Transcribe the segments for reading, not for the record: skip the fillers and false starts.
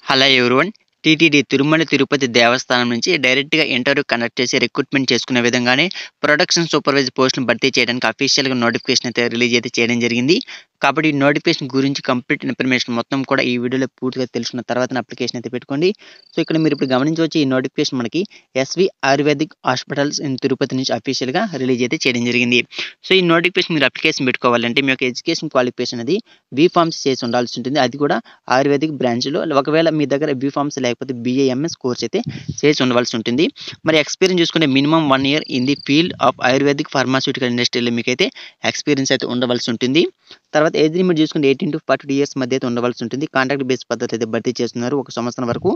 Hello everyone. TTD Tirumala Tirupati దేవస్థానం నుంచి డైరెక్ట్‌గా interview conduct చేసి రిక్రూట్‌మెంట్ చేసుకునే విధంగానే ప్రొడక్షన్ సూపర్వైజర్ పోస్ట్‌ని భర్తీ చేయడానికి అఫీషియల్‌గా నోటిఫికేషన్ అయితే రిలీజ్ అయితే చేయడం జరిగింది. కాబట్టి ఈ నోటిఫికేషన్ గురించి కంప్లీట్ ఇన్ఫర్మేషన్ మొత్తం కూడా ఈ వీడియోలో పూర్తిగా తెలుసుకున్న తర్వాతనే అప్లికేషన్ అయితే పెట్టుకోండి. సో, ఇక్కడ మీరు ఇప్పుడు గమనించవచ్చు, ఈ నోటిఫికేషన్ మనకి SV Ayurvedic hospitals in Tirupati నుంచి అఫీషియల్‌గా రిలీజ్ అయితే చేయడం జరిగింది. సో, ఈ నోటిఫికేషన్ మీరు అప్లికేషన్ పెట్టుకోవాలంటే మీ యొక్క ఎడ్యుకేషన్ క్వాలిఫికేషన్ అది బీఫార్మసీ చేసి ఉండాల్సి ఉంటుంది. అది కూడా ఆయుర్వేదిక్ బ్రాంచ్‌లో. ఒకవేళ మీ దగ్గర బీఫార్మసీ లేకపోతే బీఏఎంఎస్ కోర్స్ అయితే చేసి ఉండవలసి ఉంటుంది. మరి ఎక్స్‌పీరియన్స్ చూసుకుంటే minimum 1 year in the field of ayurvedic pharmaceutical ఇండస్ట్రీలో మీకైతే ఎక్స్‌పీరియన్స్ అయితే ఉండవలసి ఉంటుంది. తర్వాత ఏజ్ లిమిట్ చూసుకుంటే 18-42 ఇయర్స్ మధ్య అయితే ఉండవలసి ఉంటుంది. కాంట్రాక్ట్ బేస్ పద్ధతి అయితే భర్తీ చేస్తున్నారు 1 సంవత్సరం వరకు.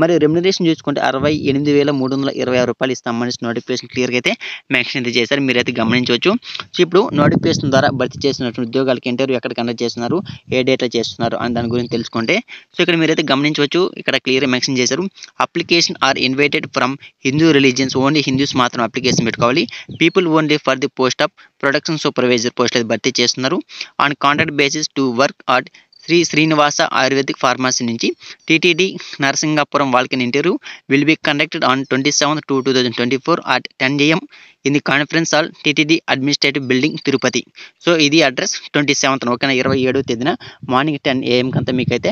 మరి రెమ్యునరేషన్ చూసుకుంటే రూ. 68,326 ఇస్తామనేసి నోటిఫికేషన్ క్లియర్‌గా అయితే మెన్షన్ అయితే చేశారు. మీరైతే గమనించవచ్చు. సో, ఇప్పుడు నోటిఫికేషన్ ద్వారా భర్తీ చేసినటువంటి ఉద్యోగాలకి ఇంటర్వ్యూ ఎక్కడ కండక్ట్ చేస్తున్నారు, ఏ డేట్‌లో చేస్తున్నారు అని దాని గురించి తెలుసుకుంటే, సో, ఇక్కడ మీరైతే గమనించవచ్చు. ఇక్కడ క్లియర్‌గా మెన్షన్ చేశారు. Application are invited from Hindu religions. Only Hindus మాత్రం అప్లికేషన్ పెట్టుకోవాలి. People only for the post of production supervisor post అయితే భర్తీ చేస్తున్నారు. On contract basis to work at Shri Srinivasa ayurvedic pharmacy నుంచి TTD Narasingapuram walk-in interview will be conducted on 27/2/2024 at 10 AM in the conference hall TTD administrative building Tirupati. So, ఇది address 27న ఓకేనా, 27వ తేదీన morning 10 AM కంతా మీకైతే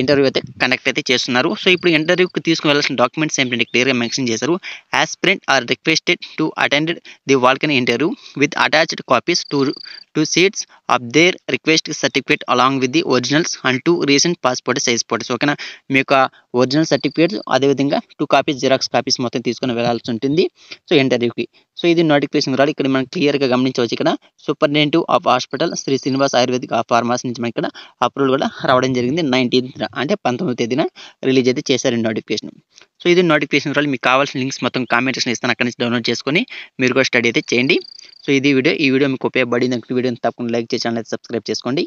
ఇంటర్వ్యూ అయితే కండక్ట్ అయితే చేస్తున్నారు. సో, ఇప్పుడు ఇంటర్వ్యూకి తీసుకుని వెళ్ళాల్సిన డాక్యుమెంట్స్ ఏంటంటే క్లియర్‌గా మెన్షన్ చేశారు. Aspirant are requested to attend the walk-in interview with attached copies two sheets of their request certificate along with the originals and 2 recent passport size photos ఓకేనా. మీ యొక్క ఒరిజినల్ సర్టిఫికేట్స్ అదేవిధంగా 2 కాపీస్ జిరాక్స్ కాపీస్ మొత్తం తీసుకొని వెళ్ళాల్సి ఉంటుంది. So, ఇంటర్వ్యూకి. So, ఇది నోటిఫికేషన్ వివరాలు. ఇక్కడ మనం క్లియర్‌గా గమనించవచ్చు. ఇక్కడ superintendent of hospital Shri Srinivas Ayurvedic pharmacy నుంచి మనకి ఇక్కడ అప్రూవల్ కూడా రావడం జరిగింది. 19th అంటే 19వ తేదీన రిలీజ్ అయితే చేశారు ఈ నోటిఫికేషన్. సో, ఇది నోటిఫికేషన్ వివరాలు. మీకు కావాల్సిన లింక్స్ మొత్తం కామెంట్ సెక్షన్‌లో ఇస్తాను. అక్కడి నుంచి డౌన్లోడ్ చేసుకొని మీరు కూడా స్టడీ అయితే చేయండి. సో, ఇది వీడియో. ఈ వీడియో మీకు ఉపయోగపడింది అనుకుంటే వీడియోని తప్పకుండా లైక్ చేసి ఛానల్ అయితే సబ్స్క్రైబ్ చేసుకోండి.